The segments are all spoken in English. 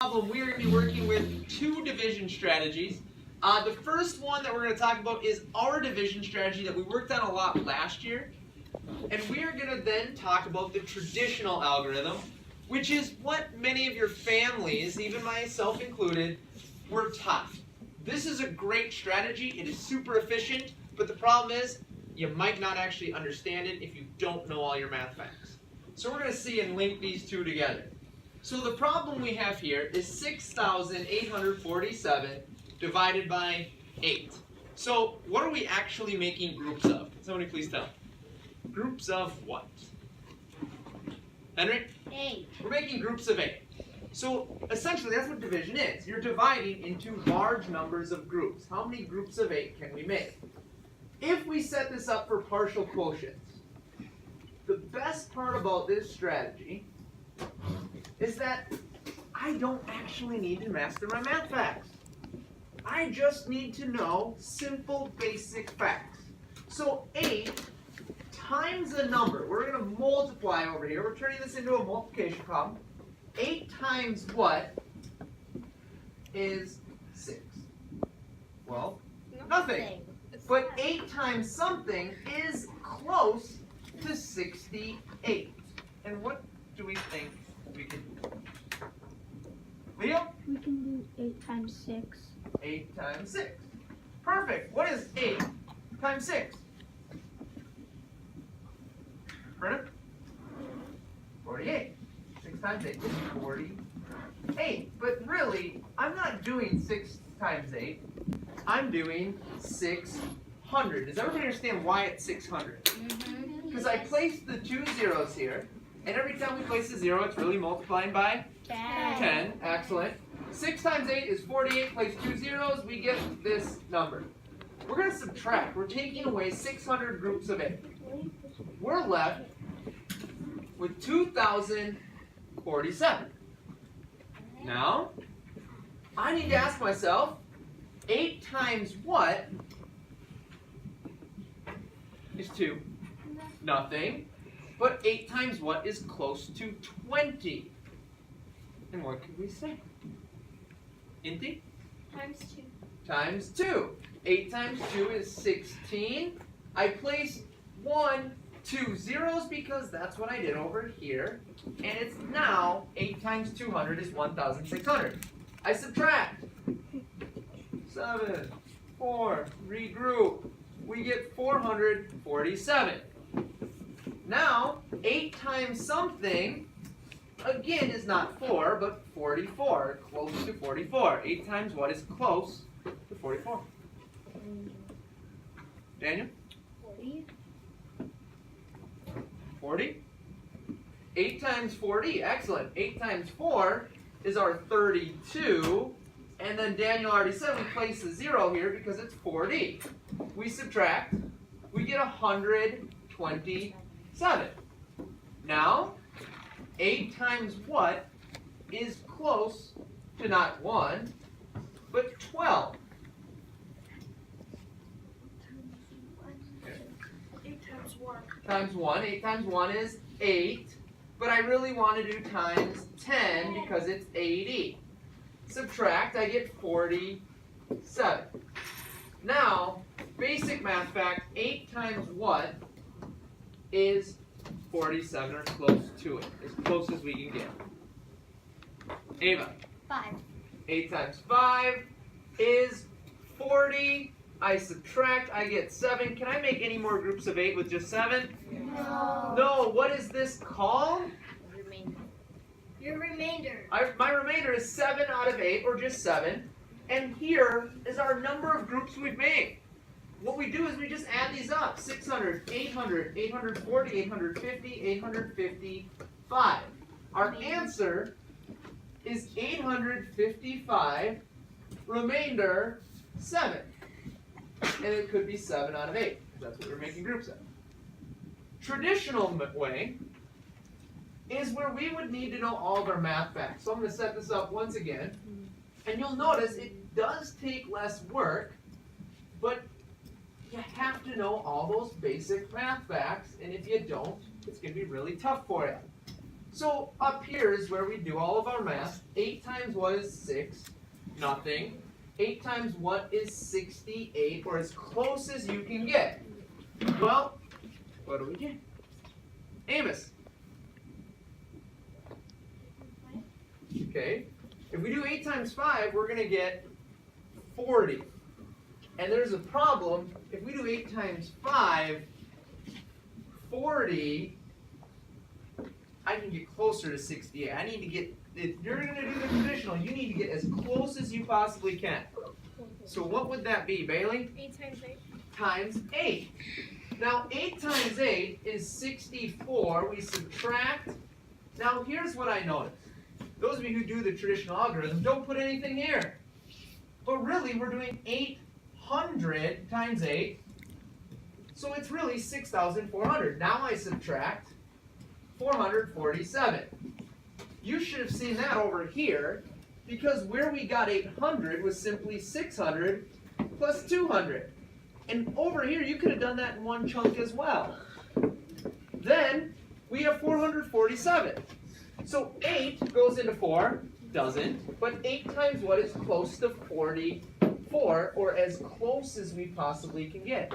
problem, we are going to be working with two division strategies. The first one that we're going to talk about is our division strategy that we worked on a lot last year. And we are going to then talk about the traditional algorithm, which is what many of your families, even myself included, were taught. This is a great strategy. It is super efficient, but the problem is you might not actually understand it if you don't know all your math facts. So we're going to see and link these two together. So the problem we have here is 6,847 divided by 8. So what are we actually making groups of? Somebody please tell. Groups of what? Henry? 8. We're making groups of 8. So essentially that's what division is. You're dividing into large numbers of groups. How many groups of 8 can we make? If we set this up for partial quotients, the best part about this strategy is that I don't actually need to master my math facts. I just need to know simple basic facts. So 8 times a number, we're going to multiply over here. We're turning this into a multiplication problem. 8 times what is 6? Well, nothing. But 8 times something is close to 68. And what do we think we can do? Leo? We can do 8 times 6. 8 times 6. Perfect. What is 8 times 6? Brennan? 48. 6 times 8 is 48. But really, I'm not doing 6 times 8. I'm doing 600. Does everybody understand why it's 600? Because I placed the 2 zeros here, and every time we place a 0, it's really multiplying by 10. Excellent. 6 times 8 is 48. Place 2 zeros, we get this number. We're going to subtract. We're taking away 600 groups of 8. We're left with 2,047. Now, I need to ask myself, 8 times what is 2? Nothing. But 8 times what is close to 20? And what could we say? Inti? Times 2. Times 2. 8 times 2 is 16. I place 1, 2 zeros because that's what I did over here. And it's now 8 times 200 is 1,600. I subtract. 7, 4, regroup. We get 447. Now, 8 times something, again, is not 4, but 44, close to 44. 8 times what is close to 44? Daniel? 40. 40? 8 times 40, excellent. 8 times 4 is our 32. And then Daniel already said we place a 0 here because it's 40. We subtract, we get 127. Now, 8 times what is close to not 1, but 12? 8 times 1. Times 1. 8 times 1 is 8. But I really want to do times 10 because it's 80. Subtract, I get 47. Now, basic math fact, 8 times what is 47 or close to it? As close as we can get. Ava? 5. 8 times 5 is 40. I subtract, I get 7. Can I make any more groups of 8 with just 7? No. No, what is this called? Your remainder. My remainder is 7 out of 8, or just 7. And here is our number of groups we've made. What we do is we just add these up. 600, 800, 840, 850, 855. Our answer is 855, remainder 7. And it could be 7 out of 8. That's what we're making groups of. Traditional way is where we would need to know all of our math facts. So I'm going to set this up once again. And you'll notice it does take less work, but you have to know all those basic math facts. And if you don't, it's going to be really tough for you. So up here is where we do all of our math. 8 times what is 6? Nothing. 8 times what is 68, or as close as you can get? Well, what do we get? Amos. Okay. If we do 8 times 5, we're going to get 40. And there's a problem. If we do 8 times 5, 40, I can get closer to 68. I need to get, if you're going to do the traditional, you need to get as close as you possibly can. So what would that be, Bailey? 8 times 8. Times 8. Now 8 times 8 is 64. We subtract. Now here's what I noticed. Those of you who do the traditional algorithm, don't put anything here. But really, we're doing 800 times 8. So it's really 6,400. Now I subtract 447. You should have seen that over here, because where we got 800 was simply 600 plus 200. And over here, you could have done that in one chunk as well. Then we have 447. So 8 goes into 4, doesn't, but 8 times what is close to 44, or as close as we possibly can get?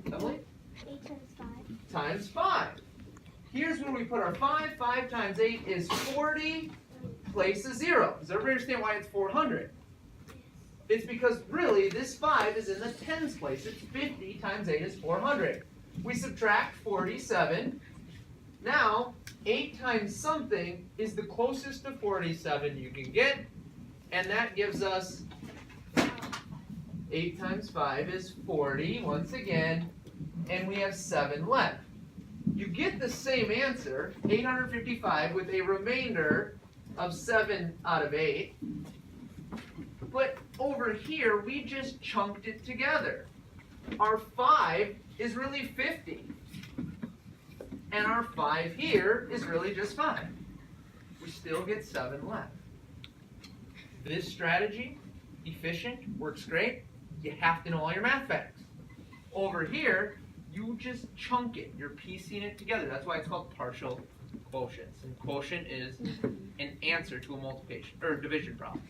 Emily? 8 times 5. Times 5. Here's where we put our 5. 5 times 8 is 40. Place a 0. Does everybody understand why it's 400? It's because really this 5 is in the tens place. It's 50 times 8 is 400. We subtract 47. Now 8 times something is the closest to 47 you can get. And that gives us 8 times 5 is 40 once again. And we have 7 left. You get the same answer, 855, with a remainder of 7 out of 8. But over here, we just chunked it together. Our 5 is really 50. And our 5 here is really just 5. We still get 7 left. This strategy, efficient, works great. You have to know all your math facts. Over here, you just chunk it. You're piecing it together. That's why it's called partial quotients. And quotient is an answer to a multiplication or division problem.